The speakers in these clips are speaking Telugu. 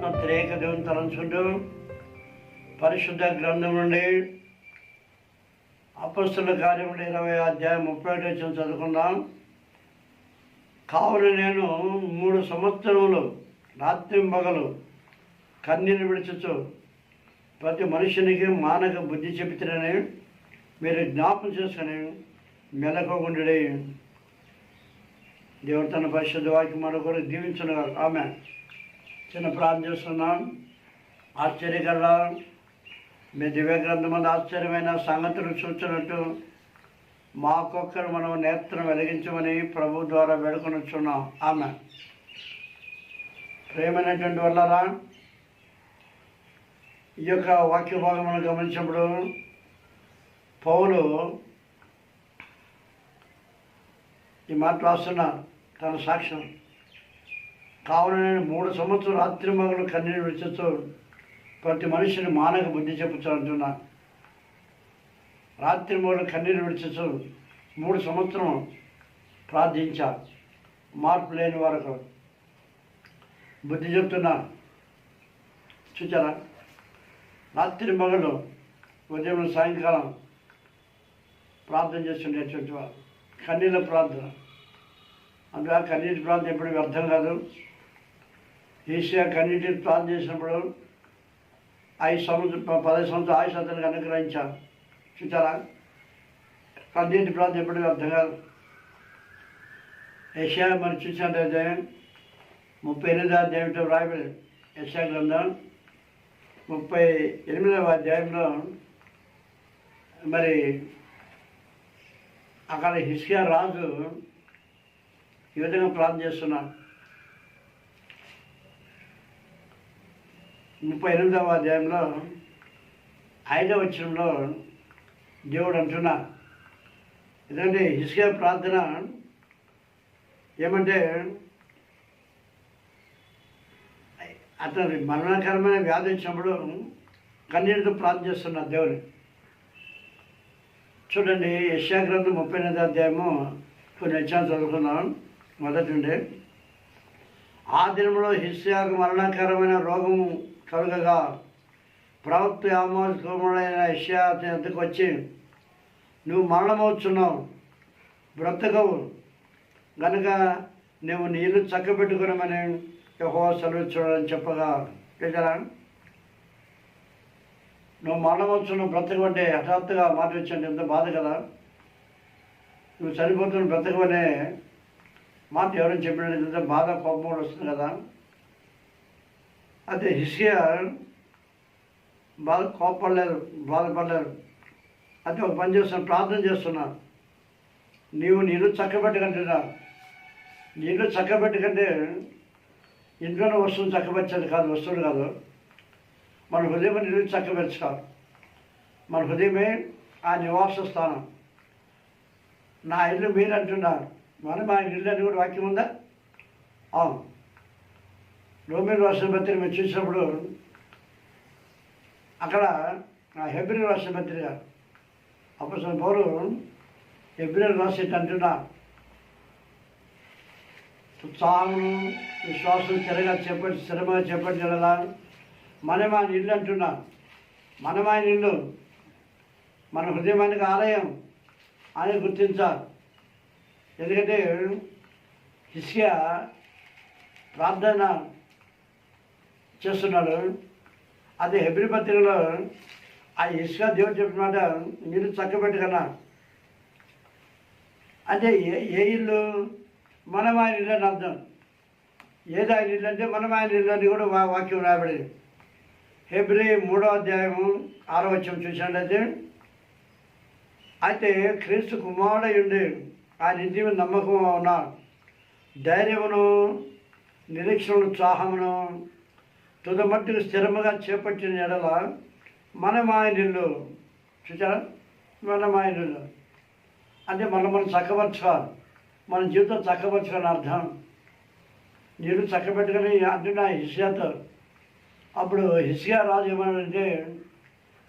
పరిశుద్ధాత్మ త్రేక దేవుని తలంచుకుంటూ పరిశుద్ధ గ్రంథం నుండి అపొస్తలుల కార్యములు 20వ అధ్యాయం 31 వచనం చదువుకుందాం. కావున నేను 3 సంవత్సరములు రాత్రింబగలు కన్నీరు విడిచుచు ప్రతి మనుషునికి మానక బుద్ధి చెబుతారని మీరు జ్ఞాపకం చేసుకుని మెలకువగుండుడి. దేవుడు తన పరిశుద్ధ వాక్యం మరొకరు దీవించను. ఆమె చిన్న ప్రార్థన చేస్తున్నాం. ఆశ్చర్యకర మీ దివ్య గ్రంథమందు ఆశ్చర్యమైన సంగతులు చూచినట్టు మాకొక్కరు మనం నేత్రం వెలిగించమని ప్రభు ద్వారా వేడుకొనిచున్నాం. ఆమె ప్రేమైనటువంటి వల్లరా ఈ యొక్క వాక్య భాగం మనం గమనించినప్పుడు పౌలు ఈ మాట రాస్తున్న తన సాక్ష్యం. కావున నేను 3 సంవత్సరాలు రాత్రి మగలు కన్నీరు విడిచుతూ ప్రతి మనిషిని మానక బుద్ధి చెప్పుచు అంటున్నా. రాత్రి మగలు కన్నీరు విడిచుతూ 3 సంవత్సరం ప్రార్థించా. మార్పు లేని వరకు బుద్ధి చెప్తున్నా. చూచారా, రాత్రి మగలు ఉదయం సాయంకాలం ప్రార్థన చేస్తుండేటువంటి వారు. కన్నీళ్ళ ప్రార్థన అందులో కన్నీటి ప్రార్థన ఎప్పుడు వ్యర్థం కాదు. ఏషియా కన్నీటిని ప్రార్థన చేసినప్పుడు 10 సంవత్సరాలు ఆయుష్ అతనికి అనుగ్రహించారు. చూచారా, కన్నీటి ప్రార్థన ఎప్పుడు వ్యర్థం కాదు. ఏషియా మనం చూసినట్టయితే 38వ అధ్యాయంలో రాయబడి ఏషియా గ్రంథం 38వ అధ్యాయంలో మరి అక్కడ హిజ్కియా రాజు ఈ విధంగా ప్రార్థన చేస్తున్నాడు. 38వ అధ్యాయంలో 5వ వచనంలో దేవుడు అంటున్నా. ఎందుకంటే హిజ్కియా ప్రార్థన ఏమంటే అతను మరణకరమైన వ్యాధి వచ్చినప్పుడు కన్నీటితో ప్రార్థన చేస్తున్నారు దేవుని. చూడండి, యెషయా గ్రంథం 38వ అధ్యాయము కొన్ని వచనాలు చదువుకున్నాం. మొదటి నుండి, ఆ దినంలో హిజ్కియాకు మరణకరమైన రోగము కలుగగా ప్రవక్త ఆమోస్ కుమారుడైన యెషయా అతని వద్దకు వచ్చి, నువ్వు మరణమవుతున్నావు, బ్రతకవు గనుక నువ్వు నీళ్ళు చక్కబెట్టుకున్నామని యెహోవా సెలవిచ్చాడని చెప్పగా, చూసారా, నువ్వు మరణమవుతున్నావు బ్రతకమంటే హఠాత్తుగా మాట వచ్చండి, ఎంత బాధ కదా. నువ్వు చనిపోతున్న బ్రతకమనే మాట ఎవరైనా చెప్పినట్టు ఎంత బాధ, కోపం కూడా వస్తుంది కదా. అయితే హిజ్కియా కోపడలేదు, బాధపడలేదు. అయితే ఒక పని చేస్తున్నా, ప్రార్థన చేస్తున్నా. నీవు నీళ్ళు చక్కబెట్టకంటున్నా. నీళ్ళు చక్కబెట్టకంటే ఇంట్లోనే వస్తువుని చక్కబెట్టేది కాదు, వస్తువులు కాదు. మన హృదయం నీళ్ళు చక్కబెచ్చుకోవాలి. మన హృదయమే ఆ నివాస స్థానం. నా ఇల్లు మీరు అంటున్నారు, మనం మా ఇల్లు అని కూడా వాక్యం ఉందా? అవును. రోమియోలు రాసిన పత్రిక మీరు చూసినప్పుడు అక్కడ హెబ్రీయులు రాసిన పత్రిక అపొస్తలుడైన పౌలు హెబ్రీయులు రాసేట్టు అంటున్నారు, ఉత్సాహమును విశ్వాసం స్థిరంగా చేపట్టగలలా మనం ఆయన ఇల్లు అంటున్నా. మనం ఆయన ఇల్లు, మన హృదయానికి ఆలయం అని గుర్తించాలి. ఎందుకంటే హిజ్కియా ప్రార్థన చేస్తున్నాడు. అదే హెబ్రీ పత్రికలో ఆ హిజ్కియా దేవుడు చెప్పిన మాట, మీరు చక్కబెట్టుకున్నా. అంటే ఏ ఇల్లు? మనం ఆయన ఇల్లు అని అర్థం. ఏది ఆయన ఇల్లు అంటే మనం ఆయన ఇల్లు అని కూడా వాక్యం రాబడింది. హెబ్రీ 3వ అధ్యాయము 6వ వచనం చూసినట్లయితే, అయితే క్రీస్తు కుమారుడై ఉండి ఆయన ఇంటి మీద నమ్మకం ఉన్నాడు, ధైర్యమును నిరీక్షణను ఉత్సాహమును తుదమట్టుకు స్థిరముగా చేపట్టిన ఎడల మనం ఆయన ఇల్లు. చూసారా, మనం ఆయన ఇల్లు అంటే మనం చక్కబరచుకోవాలి, మన జీవితం చక్కబరచుకోని అర్థం. నీళ్ళు చక్కబెట్టుకొని అంటున్నా హిజ్కియాతో. అప్పుడు హిజ్కియా రాజు ఏమన్నాడంటే,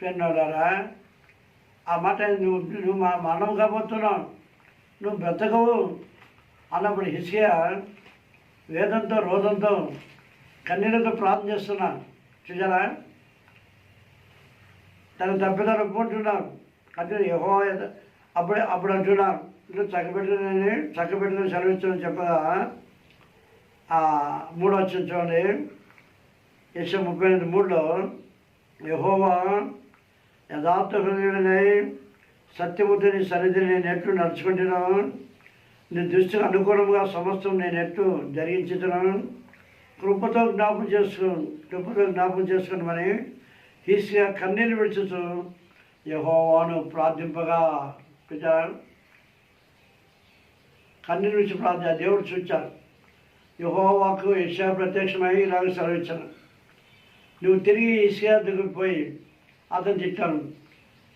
పెన్నాడారా ఆ మాట నువ్వు మరణం కాబోతున్నావు, నువ్వు బ్రతకవు అన్నప్పుడు హిజ్కియా వేదంతో రోదంతో కన్నీళ్ళతో ప్రార్థన చేస్తున్నా. చూసారా, తన తప్పిదాలు ఒప్పుకుంటున్నారు. అంటే యెహోవా అప్పుడు అంటున్నారు, ఇట్లా చక్కబెట్టుకుని సెలవించమని చెప్పగా 3 వచ్చింది చూడండి. యెషయా 38:3లో యెహోవా యథార్థ హృదయుడనై సత్యముతో నీ సన్నిధిని నేను ఎట్లు నడుచుకుంటున్నాను, నీ దృష్టికి అనుకూలంగా సమస్తం నేను ఎట్లు జరిగించుతున్నాను, కృపతో జ్ఞాపం చేసుకుని మరి హిజ్కియా కన్నీరు విడుచుతూ యెహోవాను ప్రార్థింపగా. కన్నీరు విడిచి దేవుడు చూచారు. యెహోవాకు యెషయా ప్రత్యక్షమై ఇలాగ సెలవిచ్చాను, నువ్వు తిరిగి హిజ్కియా దగ్గరికి పోయి అతను తిట్టాను.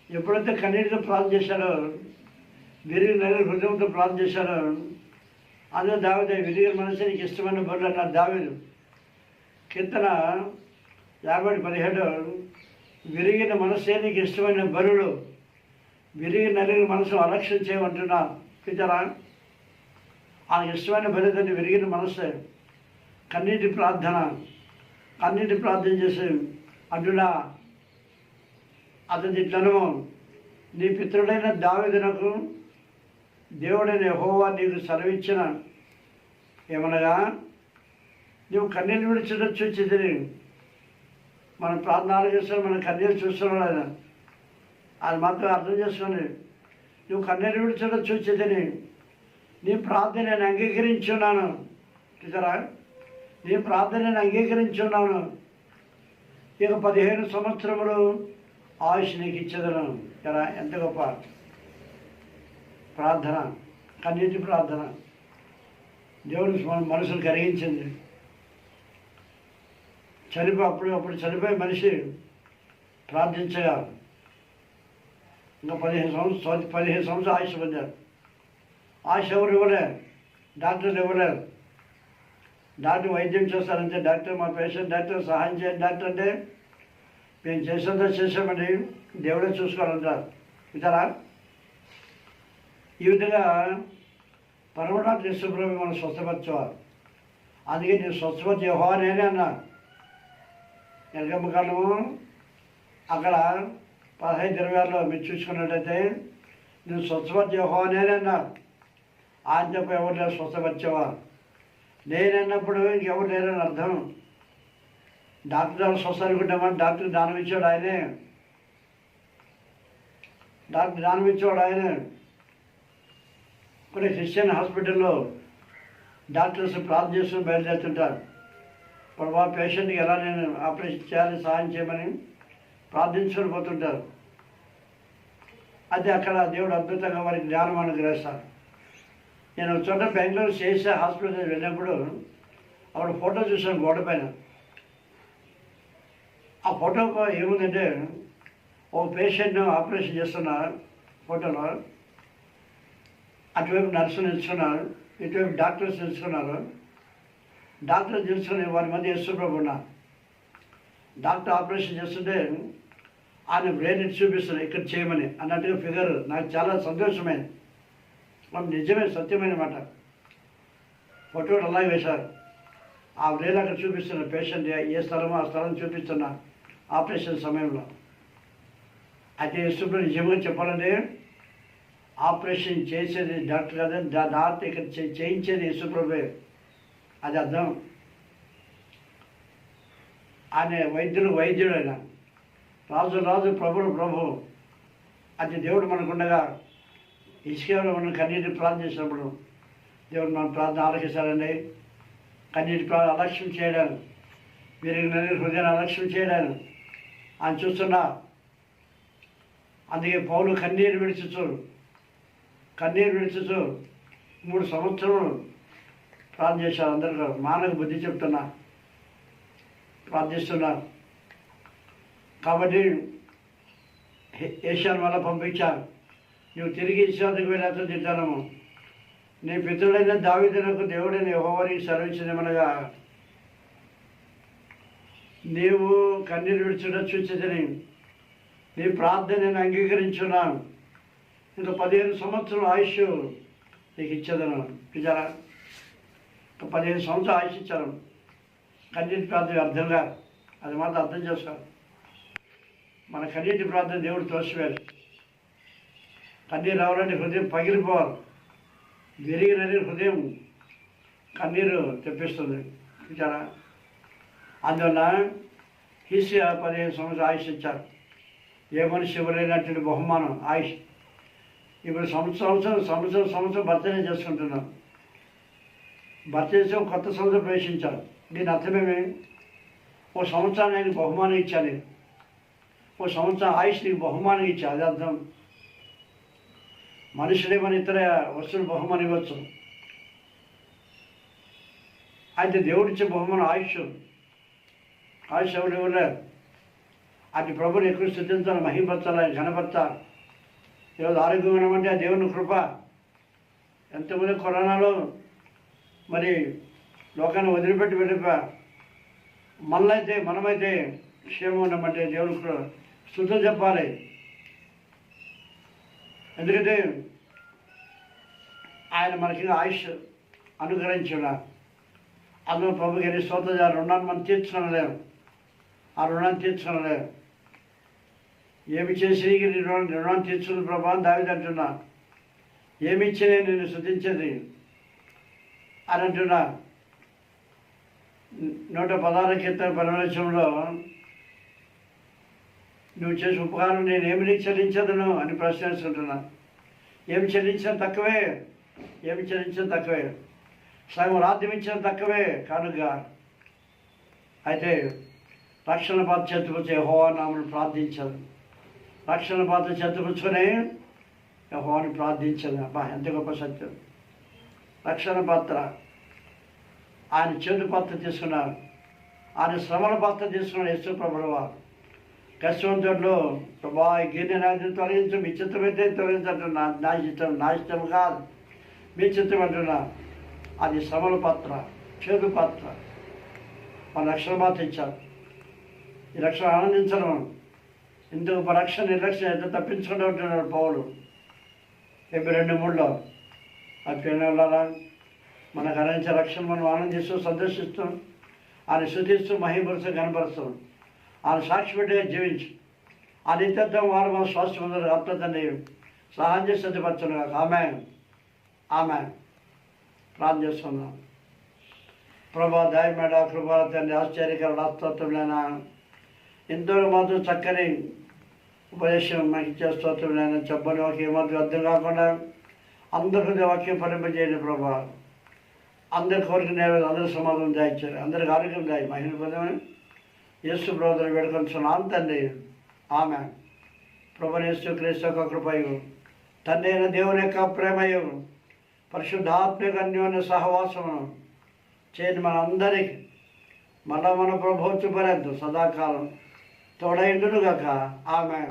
ఎప్పుడైతే కన్నీటితో ప్రార్థన చేశాడో, విరిగిన హృదయంతో ప్రార్థన చేశాడో, అందులో దావీదు విరిగిన మనసే నీకు ఇష్టమైన బరులు అన్నారు దావీదు. కీర్తన 50:17 విరిగిన మనసే నీకు ఇష్టమైన బరులు, నలిగిన మనసు అలక్ష్యం చేయమంటున్నా. చూచారా, ఆయనకి ఇష్టమైన బలి విరిగిన మనసే. కన్నీటి ప్రార్థన చేసి అంటున్నా అతని ఇట్లను, నీ పితరుడైన దావీదునకు దేవుడైన యెహోవా నీకు సెలవిచ్చిన ఏమనగా, నువ్వు కన్నీళ్ళు విడిచడం చూచితిని. మనం ప్రార్థన ఆలోచిస్తాం, మనం కన్నీళ్ళు చూస్తున్నాం ఆయన. అది మాత్రం అర్థం చేసుకోండి. నువ్వు కన్నీళ్ళు విడిచడం చూచితిని, నీ ప్రార్థన నేను అంగీకరించున్నాను. చూసారా, నీ ప్రార్థన నేను అంగీకరించున్నాను. ఇక 15 సంవత్సరములు ఆయుష్ నీకు ఇచ్చేదను. కదా, ఎంత గొప్ప ప్రార్థన, కన్నీటి ప్రార్థన. దేవుడు మనసును కరిగించింది. అప్పుడు చనిపోయే మనిషి ప్రార్థించగా ఇంకా 15 సంవత్సరాలు ఆయుష్ పొందారు. ఆయుష్ ఎవరు ఇవ్వలేరు, డాక్టర్లు ఇవ్వలేరు. డాక్టర్ వైద్యం చేస్తారంటే డాక్టర్, మా పేషెంట్ డాక్టర్ సహాయం చేయండి డాక్టర్ అంటే మేము చేసామండి, దేవుడే చూసుకోవాలంటారు. ఇతరా ఈ విధంగా పరమనాథ యేసుప్రభు మనం స్వస్థపరచేవారు. అందుకే నేను స్వస్థపరిచే యెహోవా నేనే అన్నా. ఎనకమ్మ కాలము అక్కడ 15:26లో మీరు చూసుకున్నట్టయితే నేను స్వస్థపరిచే యెహోవా నేనే అన్నా. ఆయన తప్ప ఎవరు లేరు స్వస్థపరిచేవారు. నేనన్నప్పుడు ఇంకెవరు లేరని అర్థం. డాక్టర్ స్వస్థ అనుకుంటామని డాక్టర్ దానం ఇచ్చాడు ఆయనే. కొన్ని క్రిస్టియన్ హాస్పిటల్లో డాక్టర్స్ ప్రార్థన చేసుకుని బయలుదేరుతుంటారు. ప్రభా పేషెంట్కి ఎలా నేను ఆపరేషన్ చేయాలని సహాయం చేయమని ప్రార్థించుకొని పోతుంటారు. అయితే అక్కడ దేవుడు అద్భుతంగా వారికి జ్ఞానం అనుగ్రహిస్తారు. నేను ఒక చోట బెంగళూరు సిఎస్ఐ హాస్పిటల్ వెళ్ళినప్పుడు అక్కడ ఫోటో చూసాను గోడ పైన. ఆ ఫోటో ఏముందంటే ఓ పేషెంట్ను ఆపరేషన్ చేస్తున్న ఫోటోలో అటువైపు నర్సు నిలుచుకున్నారు, ఇటువైపు డాక్టర్స్ నిలుచుకున్నారు. డాక్టర్ నిలుచుకుని వారి మధ్య యేసుప్రభు ఉన్నారు. డాక్టర్ ఆపరేషన్ చేస్తుంటే ఆయన బ్రెయిన్ చూపిస్తున్నారు ఇక్కడ చేయమని అన్నట్టుగా ఫిగర్. నాకు చాలా సంతోషమైంది. నిజమే, సత్యమైన మాట. ఫోటోలు అలాగే వేశారు. ఆ బ్రెయిన్ అక్కడ చూపిస్తున్నారు. పేషెంట్ ఏ స్థలమో ఆ స్థలం చూపిస్తున్నా ఆపరేషన్ సమయంలో. అయితే యేసుప్రభు నిజంగా చెప్పాలంటే ఆపరేషన్ చేసేది డాక్టర్ కాదని డాక్టర్ ఇక్కడ చేయించేది యేసుప్రభువే. అది అర్థం. ఆయన వైద్యుడు ఆయన, రాజు ప్రభు. అది దేవుడు మనకుండగా హిజ్కియాలో మనం కన్నీటి ప్రార్థన చేసినప్పుడు దేవుడు మన ప్రార్థన ఆలకిస్తాడండి. కన్నీటి ప్రార్థన అలక్ష్యం చేయడాను, విరిగిన హృదయాన్ని అలక్ష్యం చేయడాను ఆయన చూస్తున్నా. అందుకే పౌలు కన్నీరు విడిచుచు 3 సంవత్సరాలు ప్రార్థన చేశారు. అందరూ మానవ బుద్ధి చెప్తున్నా, ప్రార్థిస్తున్నారు. కాబట్టి ఏషియాను వల్ల పంపించాను. నువ్వు తిరిగి ఇస్రాయేలుకు వెళ్ళి అతను తింటాను. నీ పితరుడైన దావీదునకు దేవుడైన యెహోవానికి సెలవిచ్చినమనగా, నీవు కన్నీరు విడిచుట చూచితిని, నీ ప్రార్థన నేను అంగీకరించున్నాను. ఇంకా 15 సంవత్సరాల ఆయుష్ నీకు ఇచ్చేదను. చూచారా, ఇంకా 15 సంవత్సరాలు ఆయుష్ ఇచ్చాను. కన్నీటి ప్రార్థన వ్యర్థంగా, అది మాత్రం అర్థం చేసుకోవాలి. మన కన్నీటి ప్రార్థన దేవుడు తోసివేరు. కన్నీరు రావాలంటే హృదయం పగిలిపోవాలి. విరిగినది హృదయం కన్నీరు తెప్పిస్తుంది చూచారా. అందువల్ల హిస్కియా 15 సంవత్సరాలు ఆయుష్ ఇచ్చారు. ఏ మనిషి ఇవ్వలేనటువంటి బహుమానం ఆయుష్. ఇప్పుడు సంవత్సరం బర్త్డే చేసుకుంటున్నాం. బర్త్డే చేసి కొత్త సంవత్సరం ప్రవేశించారు. దీని అర్థమేమి? ఓ సంవత్సరాన్ని ఆయనకు బహుమానం ఇచ్చాను, ఓ సంవత్సరం ఆయుష్ నీకు బహుమానం ఇచ్చా. అది అర్థం. మనుషులేమని ఇతర వస్తువులు బహుమానం ఇవ్వచ్చు, అయితే దేవుడిచ్చే బహుమానం ఆయుష్. ఆయుష్ ఎవరు ఇవ్వలేరు. అటు ప్రభుని ఎక్కువ స్థుతించాలి, మహిమపరచాలి, ఘనపరచాలి. ఈరోజు ఆరోగ్యం ఉండమంటే ఆ దేవుని కృప. ఎంతమంది కరోనాలో మరి లోకాన్ని వదిలిపెట్టి వెళ్ళిపోయారు. మనమైతే క్షేమం ఉండమంటే దేవుని స్తుతులు చెప్పాలి. ఎందుకంటే ఆయన మనకి ఆయుష్ అనుగ్రహించాడు. అందులో ప్రభుకి ఎన్ని స్తోత్రాలు. ఆ రుణాన్ని మనం తీర్చుకోలేము. ఆ రుణాన్ని తీర్చుకోలేము. ఏమి చేసి నీ రుణాన్ని తీర్చుకున్న ప్రభా అని దావీదు అంటున్నా. ఏమి ఇచ్చినా నేను స్తుతించేది అని అంటున్నా. 116 కీర్తన 12లో నువ్వు చేసే ఉపకారం నేను ఏమి నీకు చెల్లించదును అని ప్రశ్నిస్తుంటున్నా. ఏమి చెల్లించిన తక్కువే, ఏమి చెల్లించిన తక్కువే, సగం రాజ్యం ఇచ్చిన తక్కువే కనుక. అయితే రక్షణ పాత్ర చేతుకొచ్చి యెహోవా నామమును ప్రార్థించదు. రక్షణ పాత్ర చేతుకొచ్చుకొని యెహోవాని ప్రార్థించదు. అబ్బా ఎంత గొప్ప సత్యం. రక్షణ పాత్ర ఆయన చేతు పాత్ర తీసుకున్నారు. ఆయన శ్రమల పాత్ర తీసుకున్నాడు యేసు ప్రభువు. కష్టంతో ప్రభా ఈ గిన్నె నాశనం తొలగించు, మీ చిత్తమైతే తొలగించంటున్నా. నా ఇష్టం కాదు, మీ చిత్తం అంటున్నా. అది శ్రమల పాత్ర, చేతు పాత్ర. మన రక్షణ పాత్ర ఇచ్చారు. ఈ రక్షణ ఆనందించడం ఇందుకు రక్షణ నిర్లక్ష్యం ఎంత తప్పించుకుంటూ ఉంటున్నాడు పౌలు. 2:3 ఆ పిల్లలారా మనకు అందించే రక్షణ మనం ఆనందిస్తూ సందర్శిస్తూ ఆయన శుద్ధిస్తూ మహిమపరుస్తూ కనపరుస్తాం. ఆయన సాక్షి పెట్టే జీవించి ఆ నిత్యత్వం వారు మన స్వాస్థ్యం పొందారు. ఆత్మతని సహాయం చేసి సిద్ధపరచను. ఆమె ప్రార్థన చేస్తున్నాం. ప్రభా దయమేడ కృపాల తండ్రి, ఆశ్చర్యకర ఆత్మత్వంలైన ఎంతో మాత్రం చక్కని ఉపదేశం మనకి ఇచ్చే స్తోత్రంలైనా చెప్పని వాక్యం మాత్రం అర్థం కాకుండా అందరికీ వాక్యం ఫలింపజేయండి ప్రభా. అందరి కోరిక నేర్వేది, అందరి సమాధానం దాయిచ్చారు, అందరికి ఆరోగ్యం దాయి మహిళ పదమని యేసు బ్రోదరు వేడుకొంటున్నాను తండ్రి. ఆమె ప్రభుని యేసు క్రీస్తు యొక్క కృపయు, తండ్రి అయిన దేవుని యొక్క ప్రేమయు, పరిశుద్ధాత్మ యొక్క అన్యోన్య సహవాసమును చేయని మనందరికీ మన ప్రభువు చూపలేదు సదాకాలం తోడైండును గాక. ఆమె